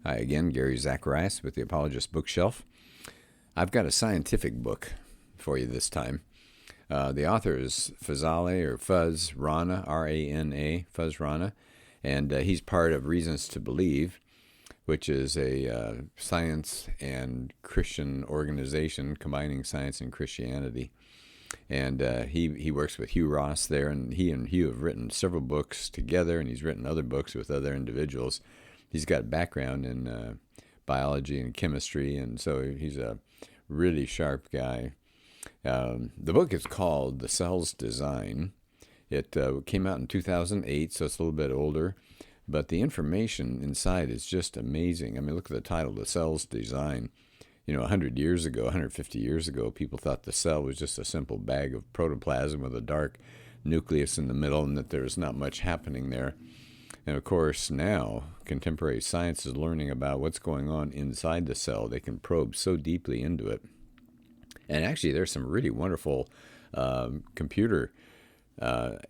Hi again, Gary Zacharias with the Apologist bookshelf. I've got a scientific book for you this time. The author is Fuzale or Fuz Rana, R-A-N-A, Fuz Rana, and he's part of Reasons to Believe, which is a science and Christian organization combining science and Christianity. And he works with Hugh Ross there, and Hugh have written several books together, and he's written other books with other individuals. He's got a background in biology and chemistry, and so he's a really sharp guy. The book is called The Cell's Design. It came out in 2008, so it's a little bit older, but the information inside is just amazing. I mean, look at the title, The Cell's Design. 100 years ago, 150 years ago, people thought the cell was just a simple bag of protoplasm with a dark nucleus in the middle and that there's not much happening there. And of course, now contemporary science is learning about what's going on inside the cell. They can probe so deeply into it. And actually, there's some really wonderful computer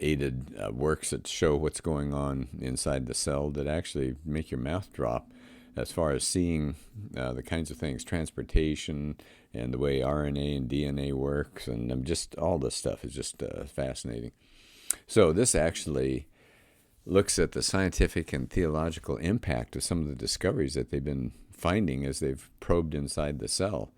aided works that show what's going on inside the cell that actually make your mouth drop as far as seeing the kinds of things, transportation and the way RNA and DNA works, and just all this stuff is just fascinating. So this actually looks at the scientific and theological impact of some of the discoveries that they've been finding as they've probed inside the cell.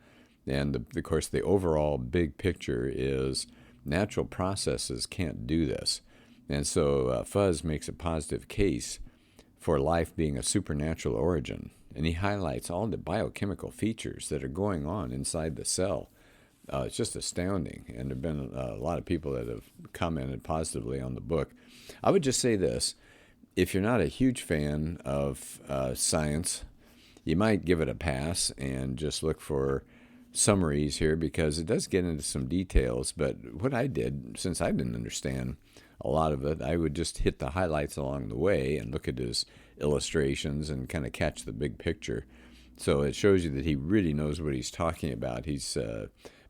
And of course, the overall big picture is natural processes can't do this. And so Fuzz makes a positive case for life being a supernatural origin. And he highlights all the biochemical features that are going on inside the cell. It's just astounding. And there have been a lot of people that have commented positively on the book. I would just say this. If you're not a huge fan of science, you might give it a pass and just look for summaries here because it does get into some details. But what I did, since I didn't understand a lot of it, I would just hit the highlights along the way and look at his illustrations and kind of catch the big picture. So it shows you that he really knows what he's talking about. He's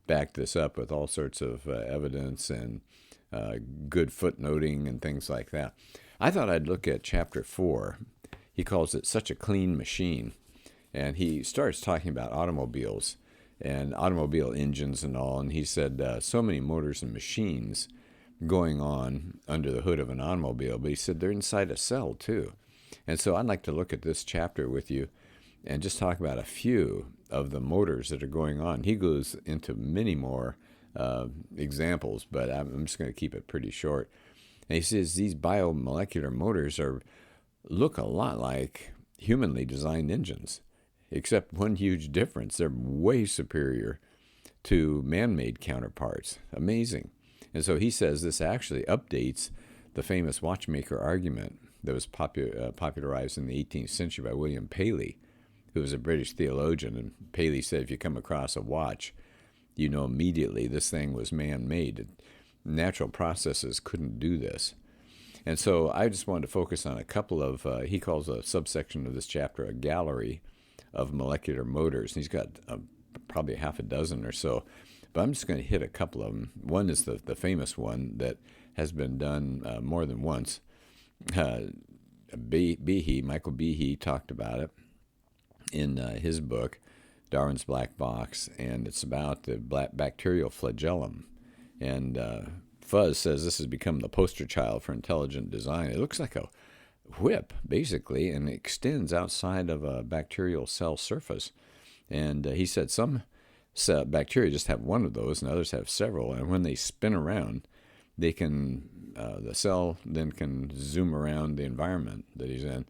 backed this up with all sorts of evidence and good footnoting and things like that. I thought I'd look at chapter 4. He calls it Such a Clean Machine. And he starts talking about automobiles and automobile engines and all. And he said so many motors and machines going on under the hood of an automobile. But he said they're inside a cell too. And so I'd like to look at this chapter with you and just talk about a few of the motors that are going on. He goes into many more examples, but I'm just going to keep it pretty short. And he says these biomolecular motors look a lot like humanly designed engines, except one huge difference. They're way superior to man-made counterparts. Amazing. And so he says this actually updates the famous watchmaker argument that was popularized in the 18th century by William Paley, who was a British theologian. And Paley said if you come across a watch, you know immediately this thing was man-made. Natural processes couldn't do this. And so I just wanted to focus on a couple of, he calls a subsection of this chapter a gallery of molecular motors. And he's got probably half a dozen or so. But I'm just going to hit a couple of them. One is the famous one that has been done more than once. Michael Behe talked about it in his book, Darwin's Black Box, and it's about the bacterial flagellum. And Fuzz says this has become the poster child for intelligent design. It looks like a whip, basically, and it extends outside of a bacterial cell surface. And he said some bacteria just have one of those, and others have several. And when they spin around, they can the cell then can zoom around the environment that he's in.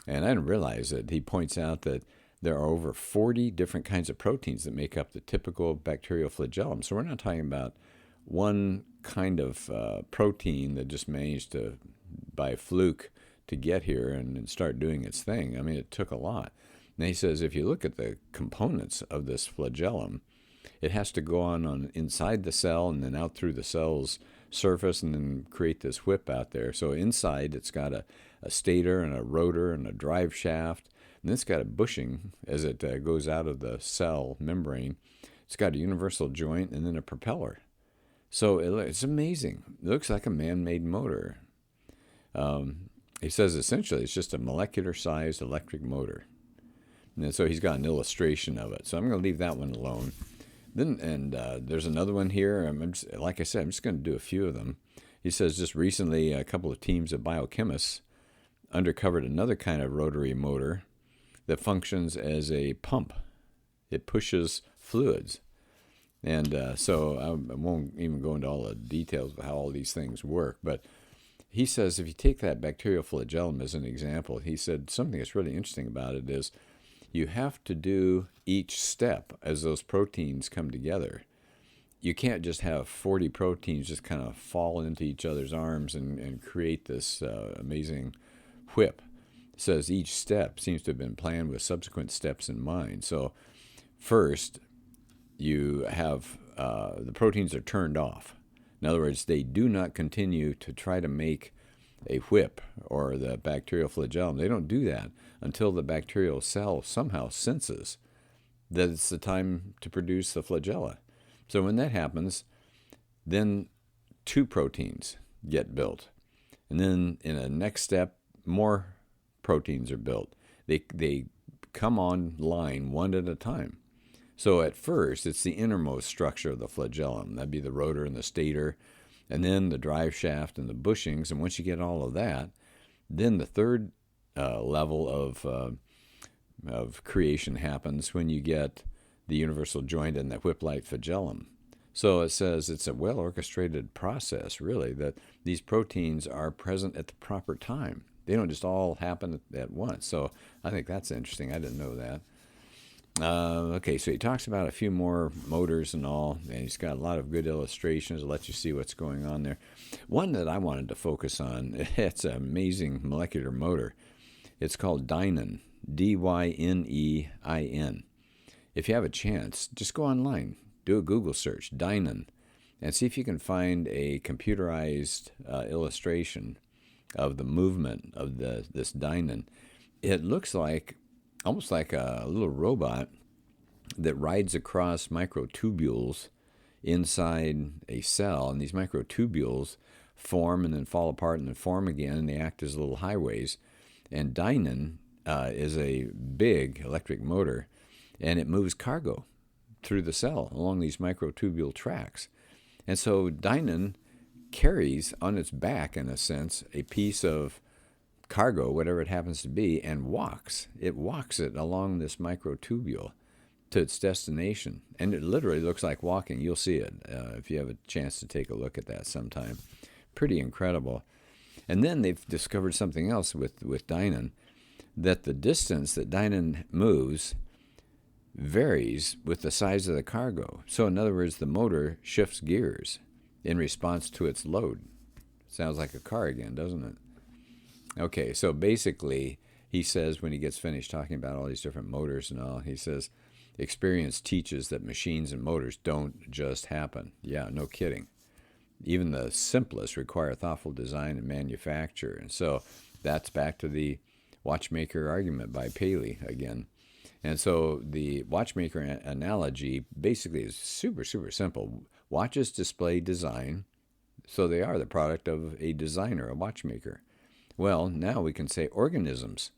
And I didn't realize that he points out that there are over 40 different kinds of proteins that make up the typical bacterial flagellum. So we're not talking about one kind of protein that just managed to, by fluke, to get here and start doing its thing. I mean, it took a lot. And he says if you look at the components of this flagellum, it has to go on inside the cell and then out through the cell's surface and then create this whip out there. So inside it's got a stator and a rotor and a drive shaft. And then it's got a bushing as it goes out of the cell membrane. It's got a universal joint and then a propeller. So it's amazing. It looks like a man-made motor. He says essentially it's just a molecular-sized electric motor. And so he's got an illustration of it. So I'm going to leave that one alone. There's another one here. Like I said, I'm just going to do a few of them. He says just recently a couple of teams of biochemists uncovered another kind of rotary motor that functions as a pump. It pushes fluids. And so I won't even go into all the details of how all these things work. But he says if you take that bacterial flagellum as an example, he said something that's really interesting about it is you have to do each step as those proteins come together. You can't just have 40 proteins just kind of fall into each other's arms and create this amazing whip. It says each step seems to have been planned with subsequent steps in mind. So first, you have the proteins are turned off. In other words, they do not continue to try to make a whip or the bacterial flagellum. They don't do that until the bacterial cell somehow senses that it's the time to produce the flagella. So when that happens, then two proteins get built. And then in a next step, more proteins are built. They come online one at a time. So at first, it's the innermost structure of the flagellum. That'd be the rotor and the stator, and then the drive shaft and the bushings. And once you get all of that, then the third level of creation happens when you get the universal joint and the whip-like flagellum. So it says it's a well-orchestrated process, really, that these proteins are present at the proper time. They don't just all happen at once. So I think that's interesting. I didn't know that. Okay, so he talks about a few more motors and all, and he's got a lot of good illustrations to let you see what's going on there. One that I wanted to focus on, it's an amazing molecular motor. It's called Dynein, Dynein. If you have a chance, just go online, do a Google search, Dynein, and see if you can find a computerized illustration of the movement of this Dynein. It looks like almost like a little robot that rides across microtubules inside a cell, and these microtubules form and then fall apart and then form again, and they act as little highways. And Dynein is a big electric motor, and it moves cargo through the cell along these microtubule tracks. And so Dynein carries on its back, in a sense, a piece of cargo, whatever it happens to be, and walks it along this microtubule to its destination. And it literally looks like walking. You'll see it if you have a chance to take a look at that sometime. Pretty incredible. And then they've discovered something else with Dynein, that the distance that Dynein moves varies with the size of the cargo. So in other words, the motor shifts gears in response to its load. Sounds like a car again, doesn't it? Okay, so basically, he says when he gets finished talking about all these different motors and all, he says, experience teaches that machines and motors don't just happen. Yeah, no kidding. Even the simplest require thoughtful design and manufacture. And so that's back to the watchmaker argument by Paley again. And so the watchmaker analogy basically is super, super simple. Watches display design, so they are the product of a designer, a watchmaker. Well, now we can say organisms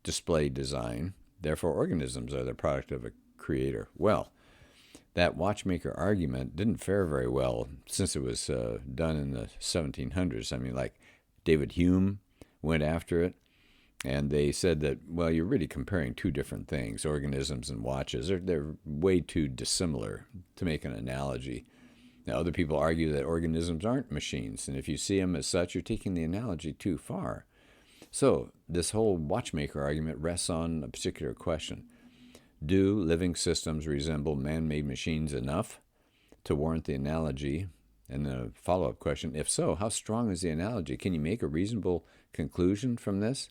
display design, therefore organisms are the product of a creator. Well, that watchmaker argument didn't fare very well since it was done in the 1700s. I mean, like David Hume went after it, and they said that, well, you're really comparing two different things, organisms and watches. They're way too dissimilar to make an analogy. Now, other people argue that organisms aren't machines, and if you see them as such, you're taking the analogy too far. So this whole watchmaker argument rests on a particular question. Do living systems resemble man-made machines enough to warrant the analogy? And the follow-up question, if so, how strong is the analogy? Can you make a reasonable conclusion from this?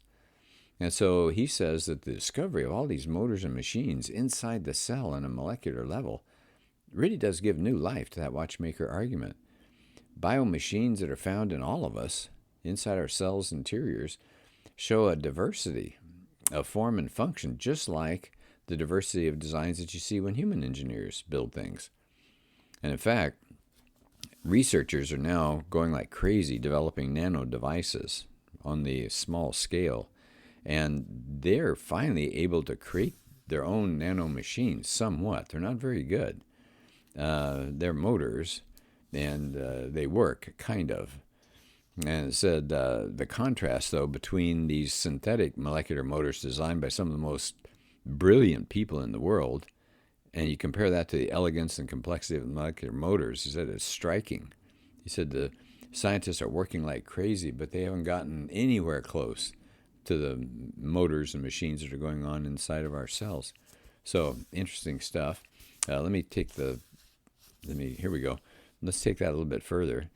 And so he says that the discovery of all these motors and machines inside the cell on a molecular level really does give new life to that watchmaker argument. Biomachines that are found in all of us, inside our cells' interiors, show a diversity of form and function, just like the diversity of designs that you see when human engineers build things. And in fact, researchers are now going like crazy developing nano devices on the small scale, and they're finally able to create their own nano machines somewhat. They're not very good. They're motors, and they work, kind of. And it said the contrast, though, between these synthetic molecular motors designed by some of the most brilliant people in the world, and you compare that to the elegance and complexity of the molecular motors, he said it's striking. He said the scientists are working like crazy, but they haven't gotten anywhere close to the motors and machines that are going on inside of our cells. So, interesting stuff. Here we go. Let's take that a little bit further.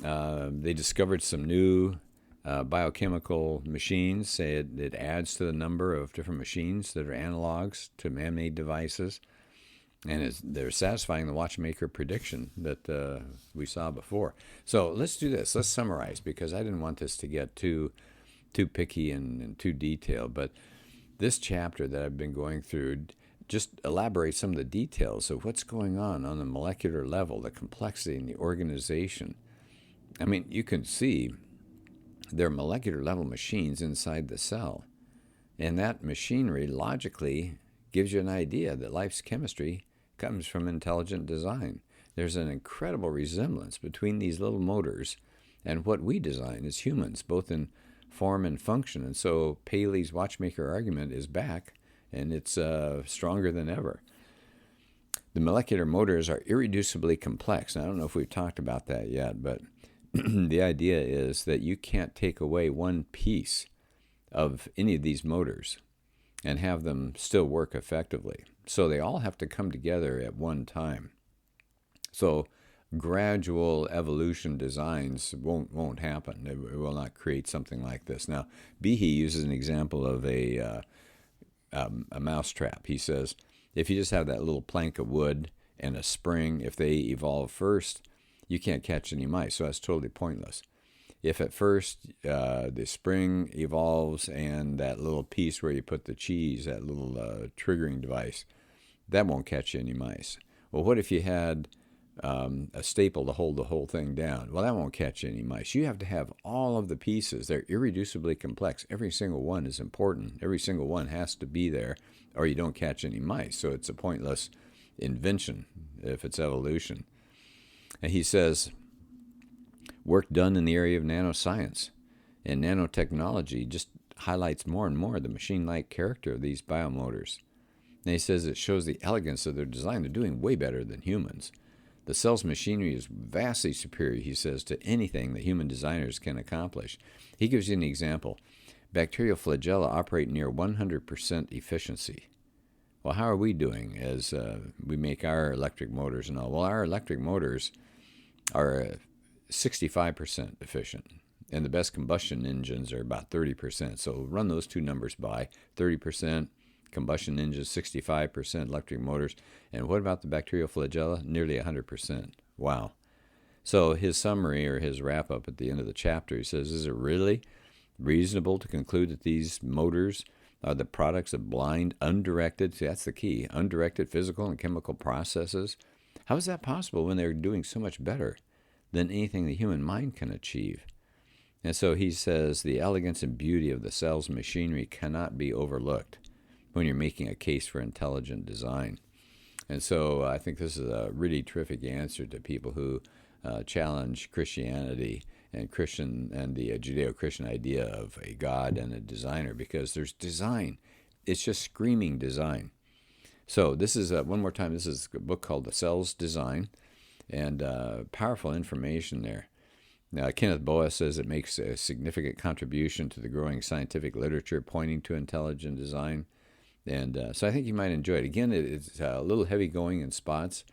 They discovered some new biochemical machines. Say it adds to the number of different machines that are analogs to man-made devices. And they're satisfying the watchmaker prediction that we saw before. So let's do this. Let's summarize, because I didn't want this to get too picky and too detailed. But this chapter that I've been going through just elaborates some of the details of what's going on the molecular level, the complexity and the organization. I mean, you can see they're molecular level machines inside the cell. And that machinery logically gives you an idea that life's chemistry comes from intelligent design. There's an incredible resemblance between these little motors and what we design as humans, both in form and function. And so Paley's watchmaker argument is back, and it's stronger than ever. The molecular motors are irreducibly complex. Now, I don't know if we've talked about that yet, but the idea is that you can't take away one piece of any of these motors and have them still work effectively. So they all have to come together at one time. So gradual evolution designs won't happen. It will not create something like this. Now, Behe uses an example of a mousetrap. He says, if you just have that little plank of wood and a spring, if they evolve first, you can't catch any mice. So that's totally pointless. If at first the spring evolves and that little piece where you put the cheese, that little triggering device, that won't catch any mice. Well, what if you had a staple to hold the whole thing down? Well, that won't catch any mice. You have to have all of the pieces. They're irreducibly complex. Every single one is important. Every single one has to be there, or you don't catch any mice. So it's a pointless invention if it's evolution. And he says, work done in the area of nanoscience and nanotechnology just highlights more and more the machine-like character of these biomotors. And he says it shows the elegance of their design. They're doing way better than humans. The cell's machinery is vastly superior, he says, to anything that human designers can accomplish. He gives you an example. Bacterial flagella operate near 100% efficiency. Well, how are we doing as we make our electric motors and all? Well, our electric motors are 65% efficient, and the best combustion engines are about 30%. So run those two numbers by, 30% combustion engines, 65% electric motors. And what about the bacterial flagella? Nearly 100%. Wow. So his summary or his wrap-up at the end of the chapter, he says, is it really reasonable to conclude that these motors are the products of blind, undirected, see, that's the key, undirected physical and chemical processes? How is that possible when they're doing so much better than anything the human mind can achieve? And so he says the elegance and beauty of the cell's machinery cannot be overlooked when you're making a case for intelligent design. And so I think this is a really terrific answer to people who challenge Christianity and the Judeo-Christian idea of a God and a designer, because there's design. It's just screaming design. So this is, one more time, this is a book called The Cell's Design, and powerful information there. Now, Kenneth Boas says it makes a significant contribution to the growing scientific literature pointing to intelligent design. And so I think you might enjoy it. Again, it's a little heavy going in spots,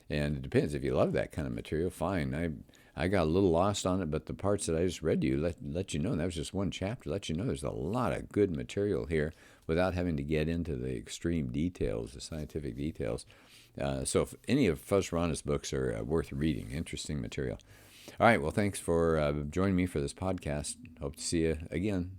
and it depends. If you love that kind of material, fine. I got a little lost on it, but the parts that I just read to you let you know, and that was just one chapter, let you know there's a lot of good material here without having to get into the extreme details, the scientific details. So if any of Fuzale Rana's books are worth reading, interesting material. All right, well, thanks for joining me for this podcast. Hope to see you again.